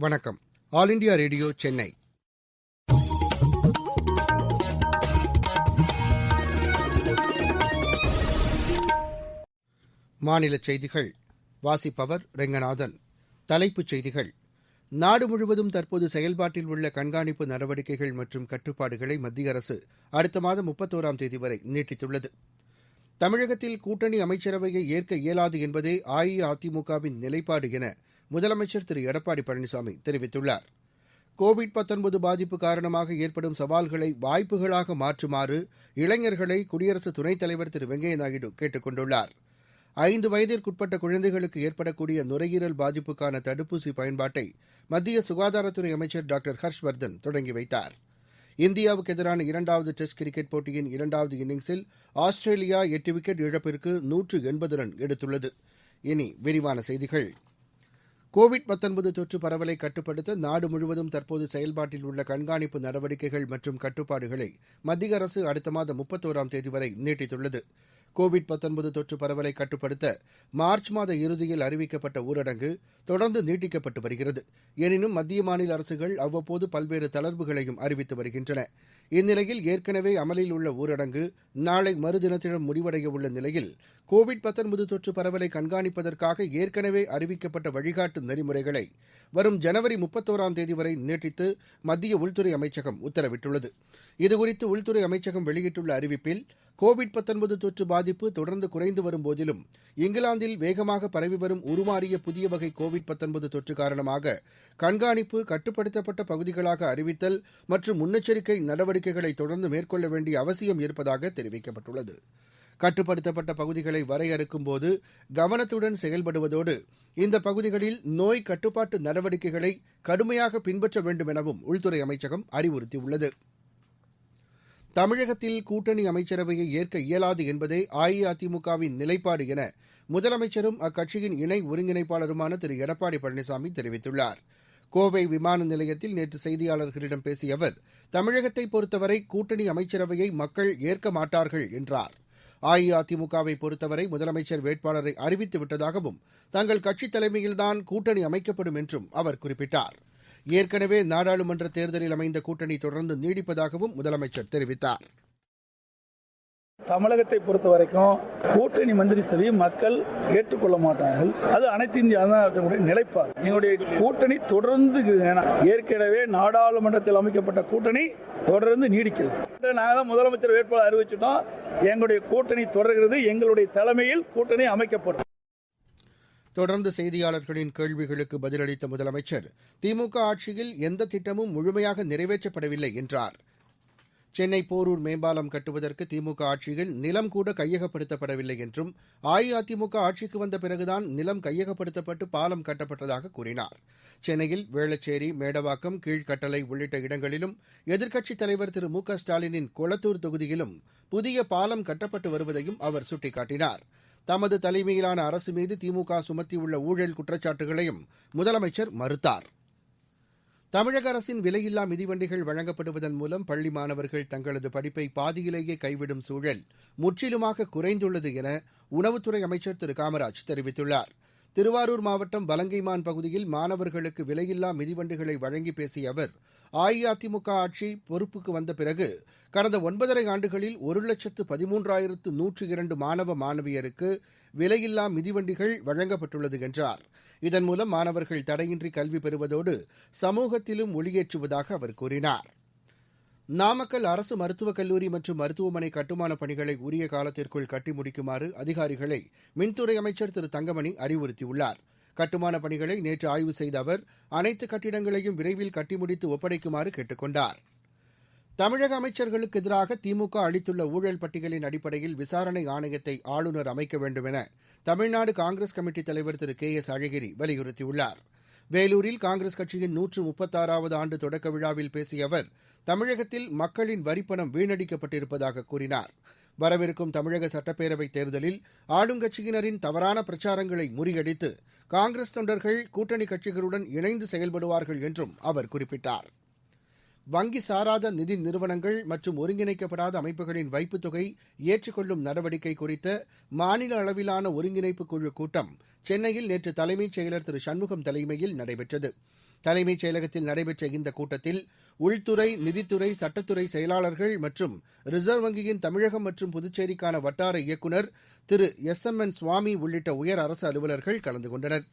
வணக்கம். All India radio Chennai. மாநிலச் செய்திகள் வாசிப்பவர் ரெங்கநாதன். தலைப்புச் செய்திகள். நாடு முழுவதும் தற்போது செயல்பாட்டில் உள்ள கண்காணிப்பு நடவடிக்கைகள் மற்றும் கட்டுப்பாடுகளை மத்திய அரசு அடுத்த மாதம் 31ஆம் தேதி வரை நீட்டித்துள்ளது. தமிழகத்தில் கூட்டணி அமைச்சரவையை ஏற்க இயலாது என்பதே அஇஅதிமுகவின் நிலைப்பாடு என முதலமைச்சர் திரு எடப்பாடி பழனிசாமி தெரிவித்துள்ளார். கோவிட்-19 பாதிப்பு காரணமாக ஏற்படும் சவால்களை வாய்ப்புகளாக மாற்றுமாறு இளைஞர்களை குடியரசு துணைத் தலைவர் திரு வெங்கையா நாயுடு கேட்டுக் கொண்டுள்ளார். 5 வயதிற்குட்பட்ட குழந்தைகளுக்கு ஏற்படக்கூடிய நுரையீரல் பாதிப்புக்கான தடுப்பூசி பயன்பாட்டை மத்திய சுகாதாரத்துறை அமைச்சர் டாக்டர் ஹர்ஷ்வர்தன் தொடங்கி வைத்தார். இந்தியாவுக்கு எதிரான 2வது டெஸ்ட் கிரிக்கெட் போட்டியின் 2வது இன்னிங்ஸில் ஆஸ்திரேலியா 8 விக்கெட் இழப்பிற்கு 180 ரன் எடுத்துள்ளது. இனி விரிவான செய்திகள். கோவிட்-19 தொற்று பரவலை கட்டுப்படுத்த நாடு முழுவதும் தற்போது செயல்பாட்டில் உள்ள கண்காணிப்பு நடவடிக்கைகள் மற்றும் கட்டுப்பாடுகளை மத்திய அரசு அடுத்த மாதம் 31ஆம் தேதி வரை நீட்டித்துள்ளது. கோவிட்-19 தொற்று பரவலை கட்டுப்படுத்த மார்ச் மாத இறுதியில் அறிவிக்கப்பட்ட ஊரடங்கு தொடர்ந்து நீட்டிக்கப்பட்டு வருகிறது. எனினும் மத்திய மாநில அரசுகள் அவ்வப்போது பல்வேறு தளர்வுகளையும் அறிவித்து வருகின்றன. இந்நிலையில் ஏற்கனவே அமலில் உள்ள ஊரடங்கு நாளை மறுதினத்திடம் முடிவடைய உள்ள நிலையில் கோவிட்-19 தொற்று பரவலை கண்காணிப்பதற்காக ஏற்கனவே அறிவிக்கப்பட்ட வழிகாட்டு நெறிமுறைகளை வரும் ஜனவரி 31ஆம் தேதி வரை நீட்டித்து மத்திய உள்துறை அமைச்சகம் உத்தரவிட்டுள்ளது. இதுகுறித்து உள்துறை அமைச்சகம் வெளியிட்டுள்ள அறிவிப்பில் கோவிட்-19 தொற்று பாதிப்பு தொடர்ந்து குறைந்து வரும் போதிலும் இங்கிலாந்தில் வேகமாக பரவி வரும் உருமாறிய புதிய வகை கோவிட்-19 தொற்று காரணமாக கண்காணிப்பு கட்டுப்படுத்தப்பட்ட பகுதிகளாக அறிவித்தல் மற்றும் முன்னெச்சரிக்கை நடவடிக்கைகளை தொடர்ந்து மேற்கொள்ள வேண்டிய அவசியம் இருப்பதாக தெரிவிக்கப்பட்டுள்ளது. கட்டுப்படுத்தப்பட்ட பகுதிகளை வரையறுக்கும் போது கவனத்துடன் செயல்படுவதோடு இந்த பகுதிகளில் நோய் கட்டுப்பாட்டு நடவடிக்கைகளை கடுமையாக பின்பற்ற வேண்டும் எனவும் உள்துறை அமைச்சகம் அறிவுறுத்தியுள்ளது. தமிழகத்தில் கூட்டணி அமைச்சரவையை ஏற்க இயலாது என்பதே அஇஅதிமுகவின் நிலைப்பாடு என முதலமைச்சரும் அக்கட்சியின் இணை ஒருங்கிணைப்பாளருமான திரு எடப்பாடி பழனிசாமி தெரிவித்துள்ளார். கோவை விமான நிலையத்தில் நேற்று செய்தியாளர்களிடம் பேசிய அவர், தமிழகத்தை பொறுத்தவரை கூட்டணி அமைச்சரவையை மக்கள் ஏற்க மாட்டார்கள் என்றார். அஇஅதிமுகவை பொறுத்தவரை முதலமைச்சர் வேட்பாளரை அறிவித்து விட்டதாகவும் தங்கள் கட்சித் தலைமையில்தான் கூட்டணி அமைக்கப்படும் என்றும் அவர் குறிப்பிட்டார். ஏற்கனவே நாடாளுமன்ற தேர்தலில் அமைந்த கூட்டணி தொடர்ந்து நீடிப்பதாகவும் முதலமைச்சர் தெரிவித்தார். தமிழகத்தை பொறுத்த வரைக்கும் கூட்டணி மந்திரி சபையை மக்கள் ஏற்றுக்கொள்ள மாட்டார்கள். அது அனைத்து இந்திய அண்ணாதிமுக நிலைப்பாடு. எங்களுடைய கூட்டணி தொடர்ந்து ஏற்கனவே நாடாளுமன்றத்தில் அமைக்கப்பட்ட கூட்டணி தொடர்ந்து நீடிக்கிறது. நாங்கள் முதலமைச்சர் வேட்பாளர் அறிவிச்சிட்டோம். எங்களுடைய கூட்டணி தொடர்கிறது. எங்களுடைய தலைமையில் கூட்டணி அமைக்கப்படும். தொடர்ந்து செய்தியாளர்களின் கேள்விகளுக்கு பதிலளித்த முதலமைச்சர், திமுக ஆட்சியில் எந்த திட்டமும் முழுமையாக நிறைவேற்றப்படவில்லை என்றார். சென்னை போரூர் மேம்பாலம் கட்டுவதற்கு திமுக ஆட்சியில் நிலம் கூட கையகப்படுத்தப்படவில்லை என்றும் அஇஅதிமுக ஆட்சிக்கு வந்த பிறகுதான் நிலம் கையகப்படுத்தப்பட்டு பாலம் கட்டப்பட்டதாக கூறினார். சென்னையில் வேளச்சேரி, மேடவாக்கம், கீழ்கட்டளை உள்ளிட்ட இடங்களிலும் எதிர்க்கட்சித் தலைவர் திரு மு க ஸ்டாலினின் கொளத்தூர் தொகுதியிலும் புதிய பாலம் கட்டப்பட்டு வருவதையும் அவர் சுட்டிக்காட்டினார். தமது தலைமையிலான அரசு மீது திமுக சுமத்தியுள்ள ஊழல் குற்றச்சாட்டுகளையும் முதலமைச்சர் மறுத்தார். தமிழக அரசின் விலையில்லா மிதிவண்டிகள் வழங்கப்படுவதன் மூலம் பள்ளி மாணவர்கள் தங்களது படிப்பை பாதியிலேயே கைவிடும் சூழல் முற்றிலுமாக குறைந்துள்ளது என உணவுத்துறை அமைச்சர் திரு காமராஜ் தெரிவித்துள்ளார். திருவாரூர் மாவட்டம் வலங்கைமான் பகுதியில் மாணவர்களுக்கு விலையில்லா மிதிவண்டிகளை வழங்கி பேசிய அவர், அஇஅதிமுக ஆட்சி பொறுப்புக்கு வந்த பிறகு கடந்த 9.5 ஆண்டுகளில் 1,13,102 மாணவ மாணவியருக்கு விலையில்லா மிதிவண்டிகள் வழங்கப்பட்டுள்ளது என்றார். இதன் மூலம் மாணவர்கள் தடையின்றி கல்வி பெறுவதோடு சமூகத்திலும் ஒளியேற்றுவதாக அவர் கூறினார். நாமக்கல் அரசு மருத்துவக் கல்லூரி மற்றும் மருத்துவமனை கட்டுமானப் பணிகளை உரிய காலத்திற்குள் கட்டி முடிக்குமாறு அதிகாரிகளை மின்துறை அமைச்சர் திரு தங்கமணி அறிவுறுத்தியுள்ளார். கட்டுமானப் பணிகளை நேற்று ஆய்வு செய்த அவர் அனைத்து கட்டிடங்களையும் விரைவில் கட்டி முடித்து ஒப்படைக்குமாறு கேட்டுக் கொண்டார். தமிழக அமைச்சர்களுக்கு எதிராக திமுக அளித்துள்ள ஊழல் பட்டியலின் அடிப்படையில் விசாரணை ஆணையத்தை ஆளுநர் அமைக்க வேண்டும் என தமிழ்நாடு காங்கிரஸ் கமிட்டித் தலைவர் திரு கே எஸ் அழகிரி வலியுறுத்தியுள்ளார். வேலூரில் காங்கிரஸ் கட்சியின் 136வது ஆண்டு தொடக்க விழாவில் பேசிய அவர், தமிழகத்தில் மக்களின் வரிப்பணம் வீணடிக்கப்பட்டிருப்பதாக கூறினார். வரவிருக்கும் தமிழக சட்டப்பேரவைத் தேர்தலில் ஆளுங்கட்சியினரின் தவறான பிரச்சாரங்களை முறியடித்து காங்கிரஸ் தொண்டர்கள் கூட்டணி கட்சிகளுடன் இணைந்து செயல்படுவார்கள் என்றும் அவர் குறிப்பிட்டார். வங்கி சாராத நிதி நிறுவனங்கள் மற்றும் ஒருங்கிணைக்கப்படாத அமைப்புகளின் வைப்புத் தொகை ஏற்றுக்கொள்ளும் நடவடிக்கை குறித்த மாநில அளவிலான ஒருங்கிணைப்பு குழு கூட்டம் சென்னையில் நேற்று தலைமைச் செயலர் திரு சண்முகம் தலைமையில் நடைபெற்றது. தலைமைச் செயலகத்தில் நடைபெற்ற இந்த கூட்டத்தில் உள்துறை, நிதித்துறை, சட்டத்துறை செயலாளர்கள் மற்றும் ரிசர்வ் வங்கியின் தமிழகம் மற்றும் புதுச்சேரிக்கான வட்டார இயக்குநர் திரு SMN சுவாமி உள்ளிட்ட உயர் அரசு அலுவலர்கள் கலந்து கொண்டனர்.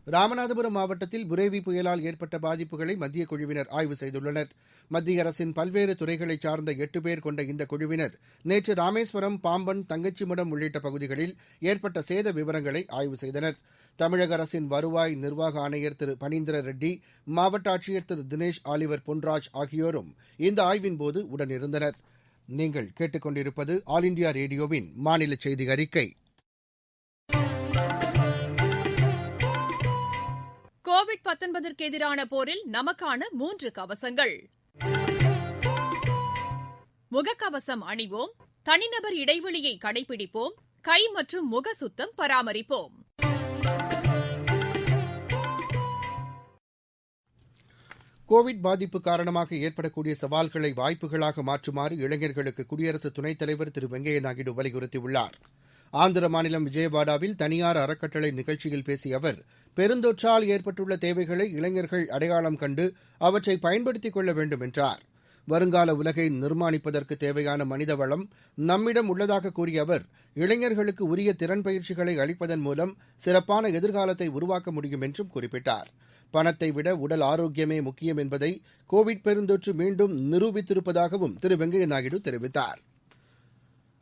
ராமநாதபுரம் மாவட்டத்தில் புரேவி புயலால் ஏற்பட்ட பாதிப்புகளை மத்திய குழுவினர் ஆய்வு செய்துள்ளனர். மத்திய அரசின் பல்வேறு துறைகளைச் சார்ந்த 8 பேர் கொண்ட இந்த குழுவினர் நேற்று ராமேஸ்வரம், பாம்பன், தங்கச்சிமடம் உள்ளிட்ட பகுதிகளில் ஏற்பட்ட சேத விவரங்களை ஆய்வு செய்தனர். தமிழக அரசின் வருவாய் நிர்வாக ஆணையர் திரு பனீந்திர ரெட்டி, மாவட்ட ஆட்சியர் திரு தினேஷ் ஆலிவர் பொன்ராஜ் ஆகியோரும் இந்த ஆய்வின்போது உடனிருந்தனர். நீங்கள் கேட்டுக்கொண்டிருப்பது ஆல் இண்டியா ரேடியோவின் மாநில செய்தி அறிக்கை. கோவிட்-19ற்கு எதிரான போரில் நமக்கான 3 கவசங்கள். முகக்கவசம் அணிவோம், தனிநபர் இடைவெளியை கடைபிடிப்போம், கை மற்றும் முக சுத்தம் பராமரிப்போம். கோவிட் பாதிப்பு காரணமாக ஏற்படக்கூடிய சவால்களை வாய்ப்புகளாக மாற்றுமாறு இளைஞர்களுக்கு குடியரசு துணைத் தலைவர் திரு வெங்கையா நாயுடு வலியுறுத்தியுள்ளார். ஆந்திர மாநிலம் விஜயவாடாவில் தனியார் அறக்கட்டளை நிகழ்ச்சியில் பேசிய அவர், பெருந்தொற்றால் ஏற்பட்டுள்ள தேவைகளை இளைஞர்கள் அடையாளம் கண்டு அவற்றை பயன்படுத்திக் கொள்ள வேண்டும் என்றார். வருங்கால உலகை நிர்மாணிப்பதற்கு தேவையான மனித வளம் நம்மிடம் உள்ளதாக கூறிய அவர், இளைஞர்களுக்கு உரிய திறன் பயிற்சிகளை அளிப்பதன் மூலம் சிறப்பான எதிர்காலத்தை உருவாக்க முடியும் என்றும் குறிப்பிட்டார். பணத்தை விட உடல் ஆரோக்கியமே முக்கியம் என்பதை கோவிட் பெருந்தொற்று மீண்டும் நிரூபித்திருப்பதாகவும் திரு வெங்கையா நாயுடு தெரிவித்தார்.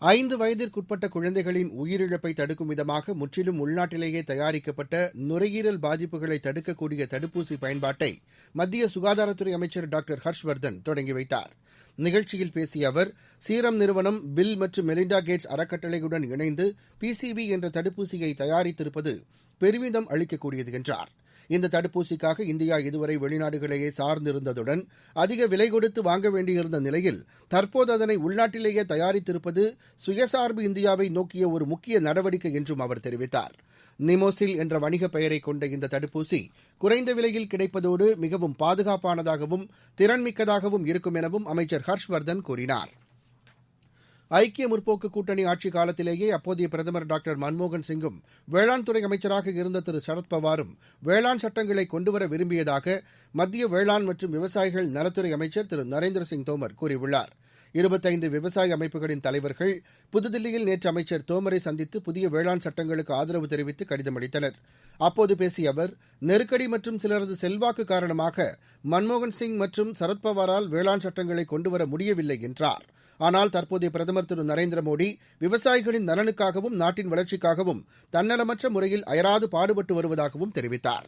5 வயதிற்குட்பட்ட குழந்தைகளின் உயிரிழப்பை தடுக்கும் விதமாக முற்றிலும் உள்நாட்டிலேயே தயாரிக்கப்பட்ட நுரையீரல் பாதிப்புகளை தடுக்கக்கூடிய தடுப்பூசி பயன்பாட்டை மத்திய சுகாதாரத்துறை அமைச்சர் டாக்டர் ஹர்ஷ்வர்தன் தொடங்கி வைத்தார். நிகழ்ச்சியில் பேசிய அவர், சீரம் நிறுவனம், பில் மற்றும் மெலிண்டா கேட்ஸ் அறக்கட்டளையுடன் இணைந்து PCV என்ற தடுப்பூசியை தயாரித்திருப்பது பெருமிதம் அளிக்கக்கூடியது என்றார். இந்த தடுப்பூசிக்காக இந்தியா இதுவரை வெளிநாடுகளையே சார்ந்திருந்ததுடன் அதிக விலை கொடுத்து வாங்க வேண்டியிருந்த நிலையில் தற்போது அதனை உள்நாட்டிலேயே தயாரித்திருப்பது சுயசார்பு இந்தியாவை நோக்கிய ஒரு முக்கிய நடவடிக்கை என்றும் அவர் தெரிவித்தார். நிமோசில் என்ற வணிக பெயரை கொண்ட இந்த தடுப்பூசி குறைந்த விலையில் கிடைப்பதோடு மிகவும் பாதுகாப்பானதாகவும் திறன்மிக்கதாகவும் இருக்கும் எனவும் அமைச்சர் ஹர்ஷ்வர்தன் கூறினார். ஐக்கிய முற்போக்கு கூட்டணி ஆட்சி காலத்திலேயே அப்போதைய பிரதமர் டாக்டர் மன்மோகன் சிங்கும் வேளாண் துறை அமைச்சராக இருந்த திரு சரத்பவாரும் வேளாண் சட்டங்களை கொண்டுவர விரும்பியதாக மத்திய வேளாண் மற்றும் விவசாயிகள் நலத்துறை அமைச்சர் திரு நரேந்திர சிங் தோமர் கூறியுள்ளார். 25 விவசாய அமைப்புகளின் தலைவர்கள் புதுதில்லியில் நேற்று அமைச்சர் தோமரை சந்தித்து புதிய வேளாண் சட்டங்களுக்கு ஆதரவு தெரிவித்து கடிதம் அளித்தனர். அப்போது பேசிய அவர், நெருக்கடி மற்றும் சிலரது செல்வாக்கு காரணமாக மன்மோகன் சிங் மற்றும் சரத்பவாரால் வேளாண் சட்டங்களை கொண்டுவர முடியவில்லை என்றார். ஆனால் தற்போதைய பிரதமர் திரு நரேந்திர மோடி விவசாயிகளின் நலனுக்காகவும் நாட்டின் வளர்ச்சிக்காகவும் தன்னலமற்ற முறையில் அயராது பாடுபட்டு வருவதாகவும் தெரிவித்தார்.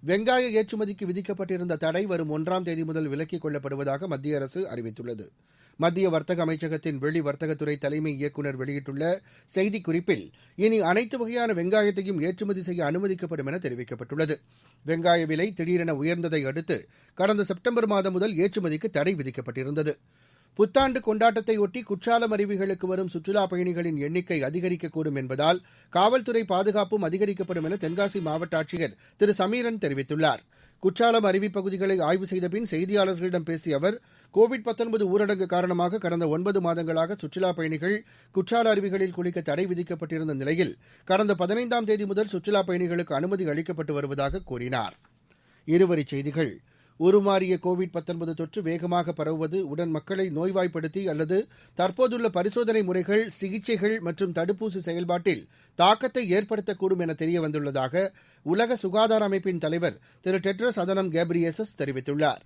வெங்காய ஏற்றுமதிக்கு விதிக்கப்பட்டிருந்த தடை வரும் 1ஆம் தேதி முதல் விலக்கிக் கொள்ளப்படுவதாக மத்திய அரசு அறிவித்துள்ளது. மத்திய வர்த்தக அமைச்சகத்தின் வெளி வர்த்தகத்துறை தலைமை இயக்குநர் வெளியிட்டுள்ள செய்திக்குறிப்பில், இனி அனைத்து வகையான வெங்காயத்தையும் ஏற்றுமதி செய்ய அனுமதிக்கப்படும் என தெரிவிக்கப்பட்டுள்ளது. வெங்காய விலை திடீரென உயர்ந்ததை அடுத்து கடந்த செப்டம்பர் மாதம் முதல் ஏற்றுமதிக்கு தடை விதிக்கப்பட்டிருந்தது. புத்தாண்டு கொண்டாட்டத்தையொட்டி குற்றாலம் அருவிகளுக்கு வரும் சுற்றுலாப் பயணிகளின் எண்ணிக்கை அதிகரிக்கக்கூடும் என்பதால் காவல்துறை பாதுகாப்பும் அதிகரிக்கப்படும் என தென்காசி மாவட்ட ஆட்சியர் திரு சமீரன் தெரிவித்துள்ளார். குற்றாலம் அருவிப் பகுதிகளை ஆய்வு செய்த பின் செய்தியாளர்களிடம் பேசிய அவர், கோவிட்-19 ஊரடங்கு காரணமாக கடந்த 9 மாதங்களாக சுற்றுலாப் பயணிகள் குற்றால அருவிகளில் குளிக்க தடை விதிக்கப்பட்டிருந்த நிலையில் கடந்த 15ஆம் தேதி முதல் சுற்றுலாப் பயணிகளுக்கு அனுமதி அளிக்கப்பட்டு வருவதாக கூறினார். இருவரிச் செய்திகள். உருமாறிய கோவிட்-19 தொற்று வேகமாக பரவுவது உடன் மக்களை நோய்வாய்ப்படுத்தி அல்லது தற்போதுள்ள பரிசோதனை முறைகள், சிகிச்சைகள் மற்றும் தடுப்பூசி செயல்பாட்டில் தாக்கத்தை ஏற்படுத்தக்கூடும் என தெரிய வந்துள்ளதாக உலக சுகாதார அமைப்பின் தலைவர் திரு டெட்ரஸ் அதனம் கேப்ரியேசஸ் தெரிவித்துள்ளார்.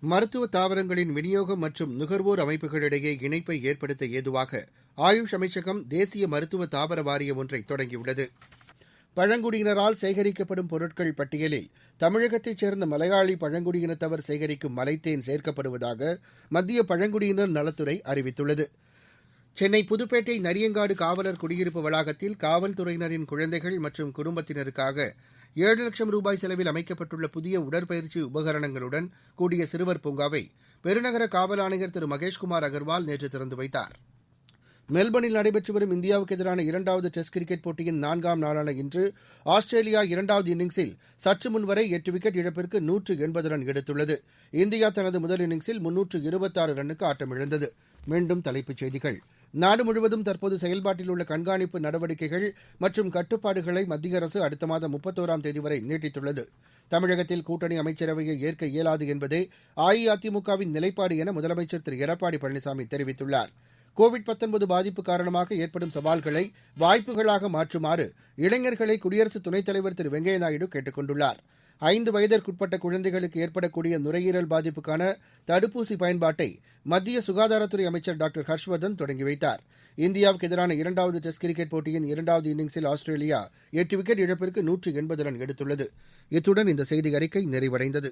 மருத்துவ தாவரங்களின் விநியோகம் மற்றும் நுகர்வோர் அமைப்புகளிடையே இணைப்பை ஏற்படுத்த ஏதுவாக ஆயுஷ் அமைச்சகம் தேசிய மருத்துவ தாவர வாரியம் ஒன்றை தொடங்கியுள்ளது. பழங்குடியினரால் சேகரிக்கப்படும் பொருட்கள் பட்டியலில் தமிழகத்தைச் சேர்ந்த மலையாளி பழங்குடியினத்தவர் சேகரிக்கும் மலைத்தேன் சேர்க்கப்படுவதாக மத்திய பழங்குடியினர் நலத்துறை அறிவித்துள்ளது. சென்னை புதுப்பேட்டை நரியங்காடு காவலர் குடியிருப்பு வளாகத்தில் காவல்துறையினரின் குழந்தைகள் மற்றும் குடும்பத்தினருக்காக 7 லட்சம் ரூபாய் செலவில் அமைக்கப்பட்டுள்ள புதிய உடற்பயிற்சி உபகரணங்களுடன் கூடிய சிறுவர் பூங்காவை பெருநகர காவல் ஆணையர் திரு மகேஷ்குமார் அகர்வால் நேற்று திறந்து வைத்தார். மெல்பர்னில் நடைபெற்று வரும் இந்தியாவுக்கு எதிரான 2வது டெஸ்ட் கிரிக்கெட் போட்டியின் 4ஆம் நாளான இன்று ஆஸ்திரேலியா 2வது இன்னிங்ஸில் சற்று முன்வரை 8 விக்கெட் இழப்பிற்கு 180 ரன் எடுத்துள்ளது. இந்தியா தனது முதல் இன்னிங்ஸில் 326 ரன்னுக்கு ஆட்டமிழந்தது. மீண்டும் தலைப்புச் செய்திகள். நாடு முழுவதும் தற்போது செயல்பாட்டில் உள்ள கண்காணிப்பு நடவடிக்கைகள் மற்றும் கட்டுப்பாடுகளை மத்திய அரசு அடுத்த மாதம் 31ஆம் தேதி வரை நீட்டித்துள்ளது. தமிழகத்தில் கூட்டணி அமைச்சரவையை ஏற்க இயலாது என்பதே அஇஅதிமுகவின் நிலைப்பாடு என முதலமைச்சர் திரு எடப்பாடி பழனிசாமி தெரிவித்துள்ளார். கோவிட் பாதிப்பு காரணமாக ஏற்படும் சவால்களை வாய்ப்புகளாக மாற்றுமாறு இளைஞர்களை குடியரசு துணைத் தலைவர் திரு வெங்கையா நாயுடு கேட்டுக் கொண்டுள்ளார். 5 வயதிற்குட்பட்ட குழந்தைகளுக்கு ஏற்படக்கூடிய நுரையீரல் பாதிப்புக்கான தடுப்பூசி பயன்பாட்டை மத்திய சுகாதாரத்துறை அமைச்சர் டாக்டர் ஹர்ஷ்வர்தன் தொடங்கி வைத்தார். இந்தியாவுக்கு எதிரான 2வது டெஸ்ட் கிரிக்கெட் போட்டியின் 2வது இன்னிங்ஸில் ஆஸ்திரேலியா 8 விக்கெட் இழப்பிற்கு 180 ரன் எடுத்துள்ளது. இத்துடன் இந்த செய்தி அறிக்கை நிறைவடைந்தது.